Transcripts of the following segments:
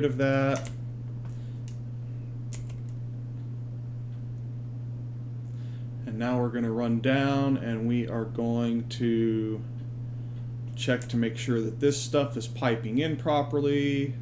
of that. And now we're going to run down and we are going to check to make sure that this stuff is piping in properly.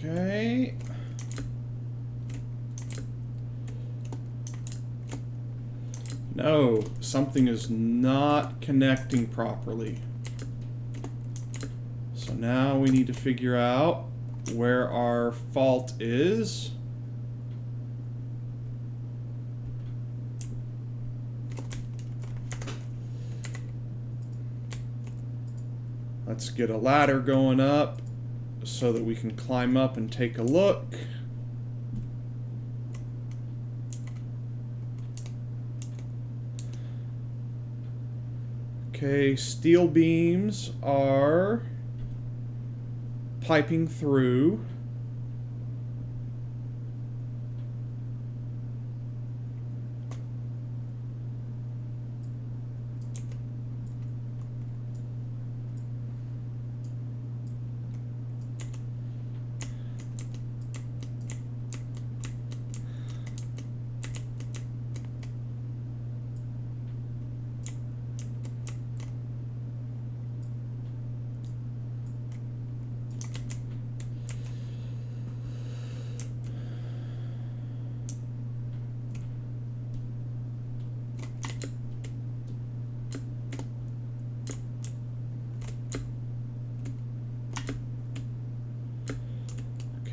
Okay. No, something is not connecting properly. So now we need to figure out where our fault is. Let's get a ladder going up so that we can climb up and take a look. Okay, steel beams are piping through.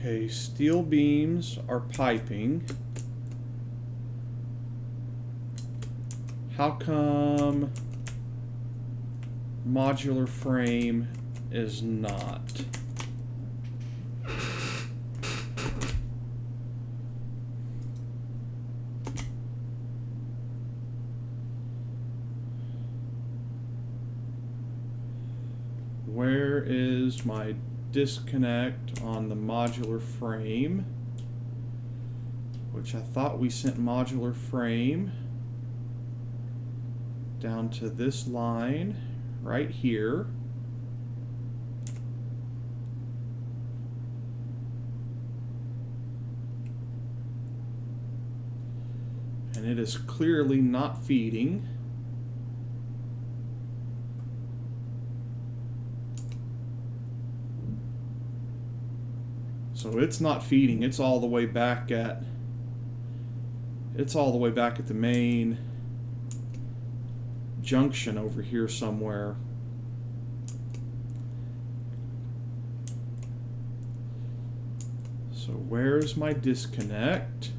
Okay, steel beams are piping. How come modular frame is not? Where is my disconnect on the modular frame? Which I thought we sent modular frame down to this line right here. And it is clearly not feeding. So it's not feeding. It's all the way back at the main junction over here somewhere. So where's my disconnect?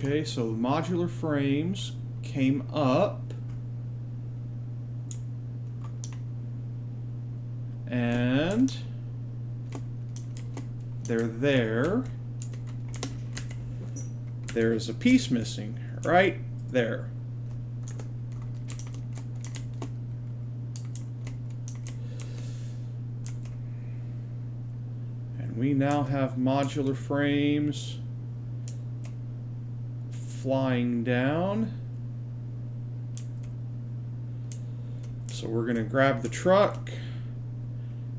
Okay, so the modular frames came up and they're there. There's a piece missing right there. And we now have modular frames flying down. So we're going to grab the truck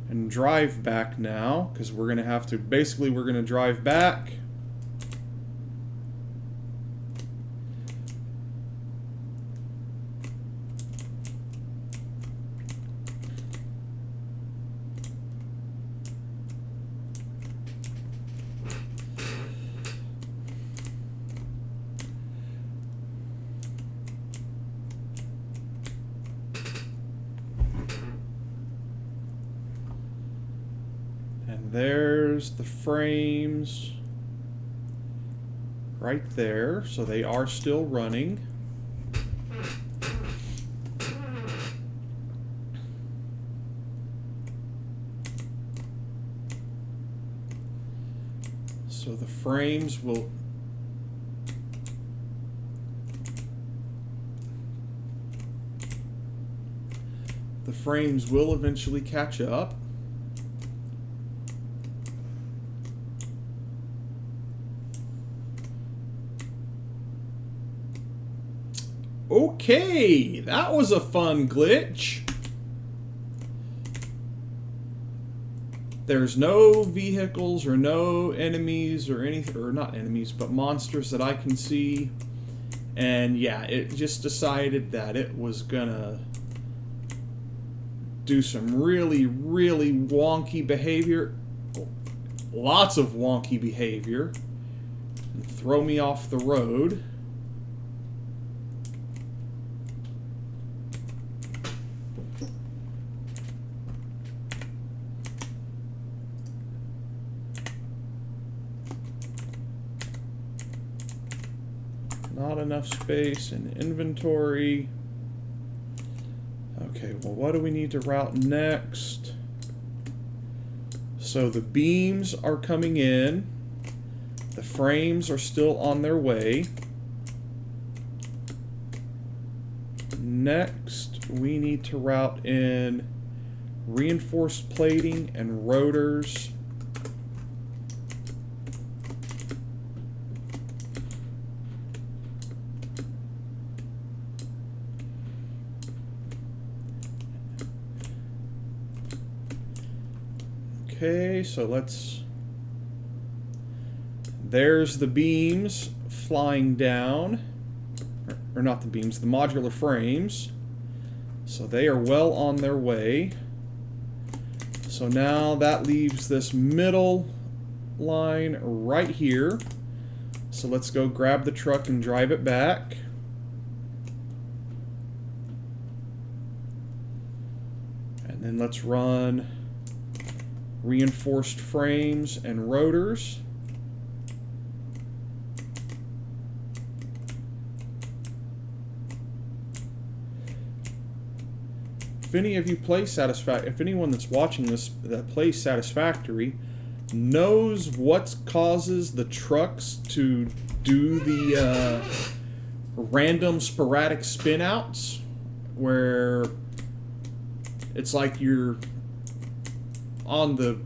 and drive back now, because we're going to have to, basically we're going to drive back. And there's the frames right there. So they are still running. So the frames will eventually catch up. Okay, that was a fun glitch. There's no vehicles or no enemies or anything, or not enemies, but monsters that I can see. And yeah, it just decided that it was gonna do some really, really wonky behavior. Lots of wonky behavior. And throw me off the road. Not enough space in inventory. Okay, well, what do we need to route next? So the beams are coming in. The frames are still on their way. Next, we need to route in reinforced plating and rotors. Okay, so there's the beams flying down, or not the beams, the modular frames. So they are well on their way. So now that leaves this middle line right here. So let's go grab the truck and drive it back. And then let's run reinforced frames and rotors. If any of you play if anyone that's watching this that plays Satisfactory knows what causes the trucks to do the random sporadic spin outs, where it's like you're on the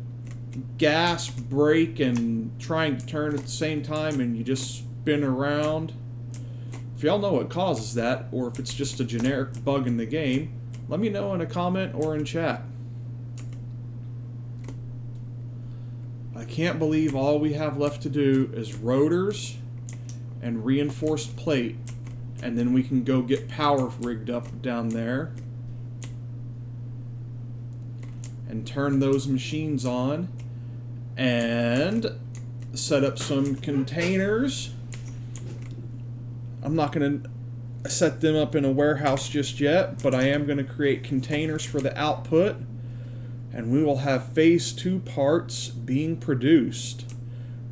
gas, brake, and trying to turn at the same time, and you just spin around. If y'all know what causes that, or if it's just a generic bug in the game, let me know in a comment or in chat. I can't believe all we have left to do is rotors and reinforced plate, and then we can go get power rigged up down there and turn those machines on and set up some containers. I'm not going to set them up in a warehouse just yet, but I am going to create containers for the output, and we will have phase 2 parts being produced.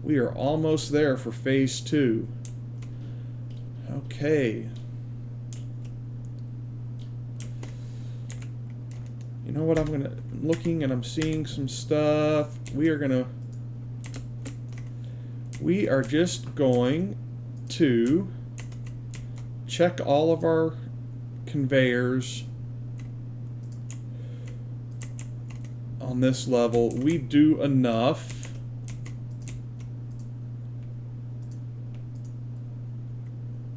We are almost there for phase 2. Okay. You know what, I'm looking and I'm seeing some stuff. We are just going to check all of our conveyors on this level. We do enough.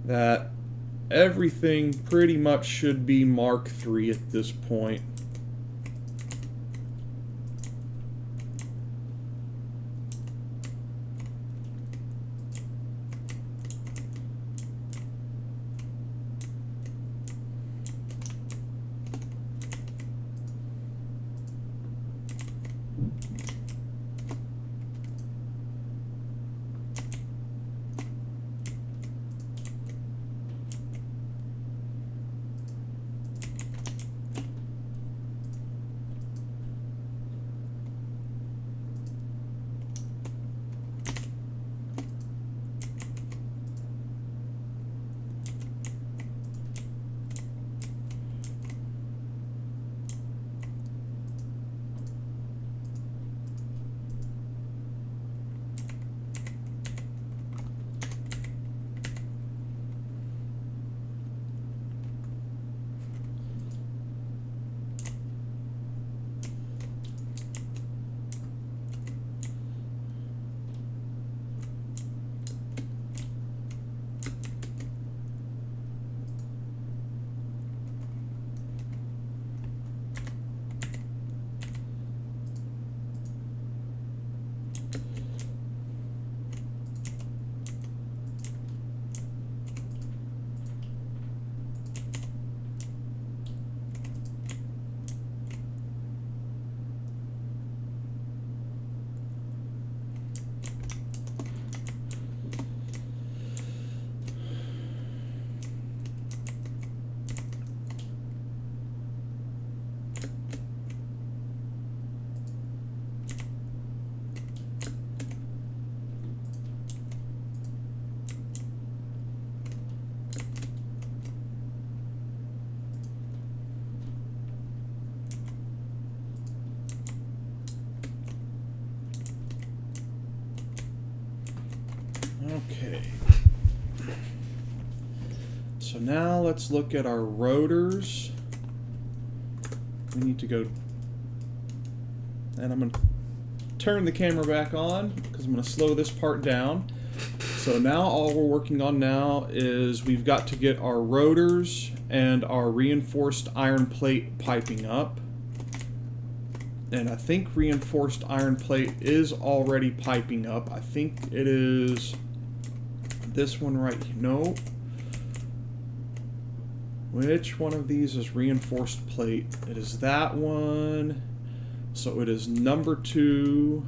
That everything pretty much should be Mark III at this point. So now let's look at our rotors. We need to go, and I'm going to turn the camera back on because I'm going to slow this part down. So now all we're working on now is we've got to get our rotors and our reinforced iron plate piping up. And I think reinforced iron plate is already piping up. I think it is this one right here. No. Which one of these is reinforced plate? It is that one. So it is number 2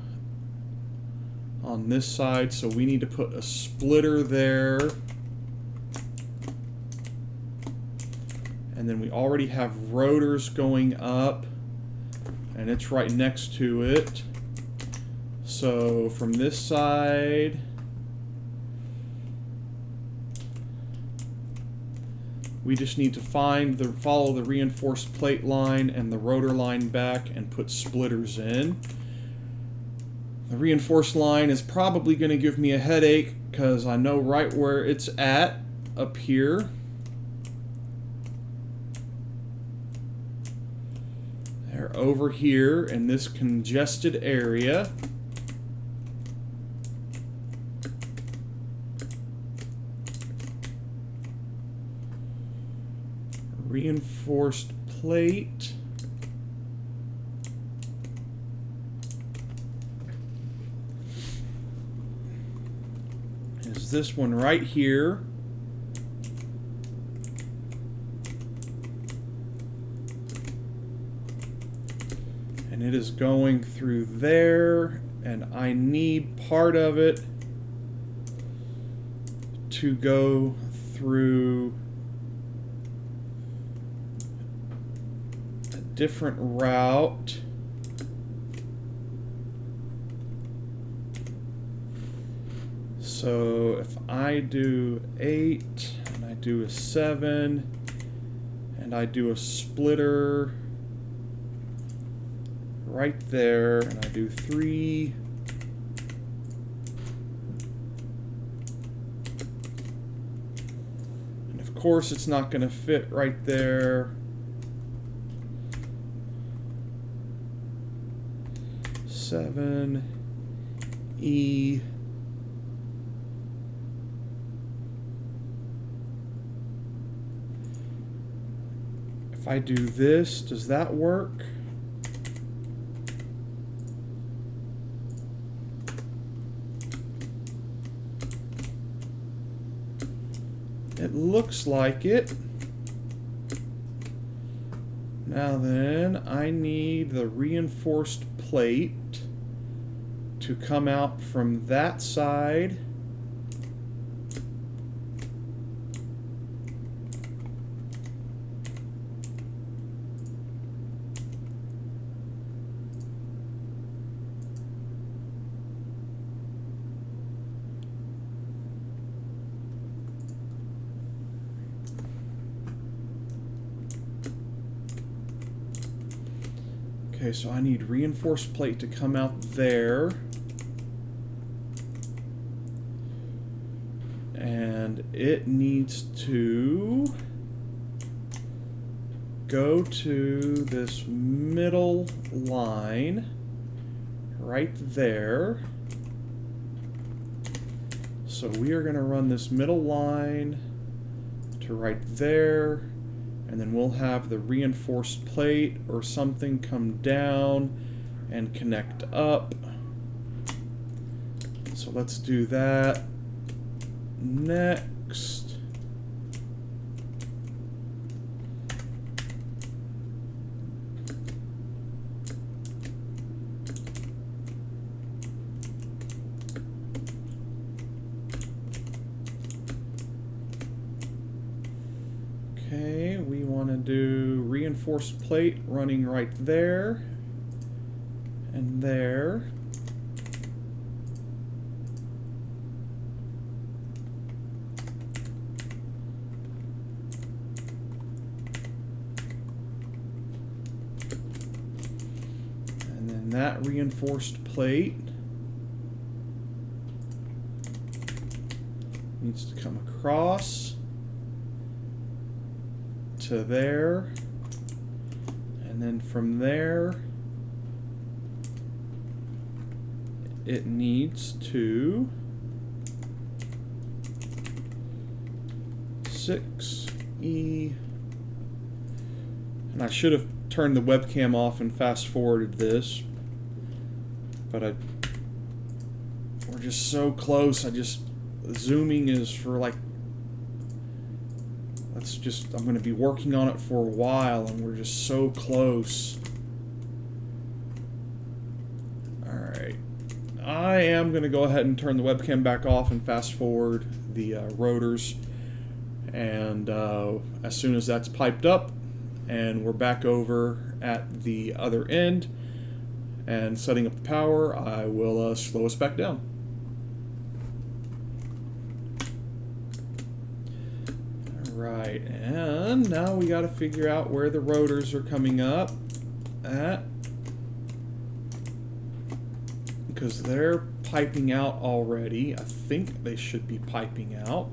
on this side. So we need to put a splitter there. And then we already have rotors going up. And it's right next to it. So from this side, we just need to follow the reinforced plate line and the rotor line back and put splitters in. The reinforced line is probably going to give me a headache because I know right where it's at up here. They're over here in this congested area. Reinforced plate. Is this one right here. And it is going through there, and I need part of it to go through a different route. So if I do 8 and I do a 7 and I do a splitter right there, and I do 3. And of course it's not going to fit right there. 7 E. If I do this, does that work? It looks like it. Now then, I need the reinforced plate to come out from that side. Okay, so I need reinforced plate to come out there. And it needs to go to this middle line right there. So we are going to run this middle line to right there. And then we'll have the reinforced plate or something come down and connect up. So let's do that next. Okay, we want to do reinforced plate running right there and there. And then that reinforced plate needs to come across. to there. And then from there, it needs to 6E. And I should have turned the webcam off and fast forwarded this, but we're just so close. Zooming is for like, I'm going to be working on it for a while, and we're just so close. Alright. I am going to go ahead and turn the webcam back off and fast forward the rotors. And as soon as that's piped up, and we're back over at the other end and setting up the power, I will slow us back down. Right, and now we got to figure out where the rotors are coming up at, because they're piping out already. I think they should be piping out.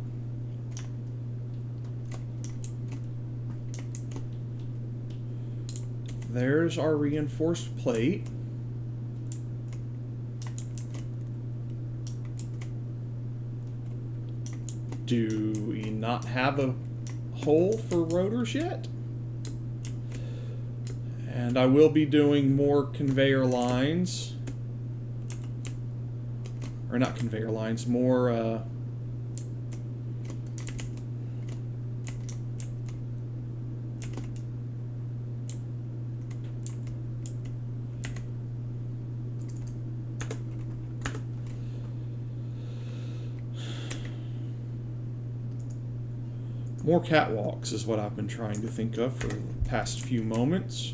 There's our reinforced plate. Do we not have a hole for rotors yet? And I will be doing more conveyor lines. Or not conveyor lines, more more catwalks is what I've been trying to think of for the past few moments.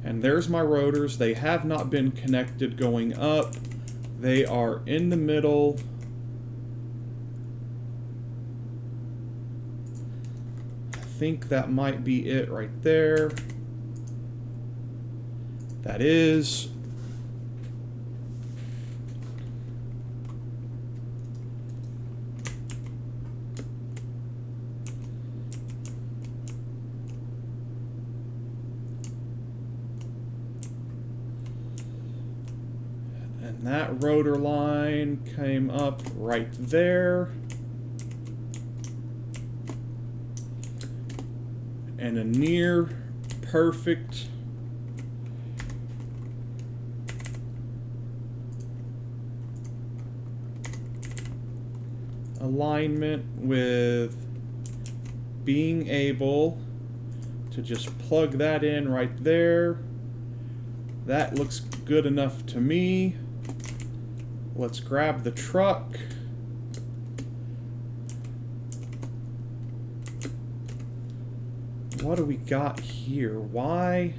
And there's my rotors. They have not been connected going up. They are in the middle. I think that might be it right there. That is. And that rotor line came up right there. And a near perfect alignment with being able to just plug that in right there. That looks good enough to me. Let's grab the truck. What do we got here? Why?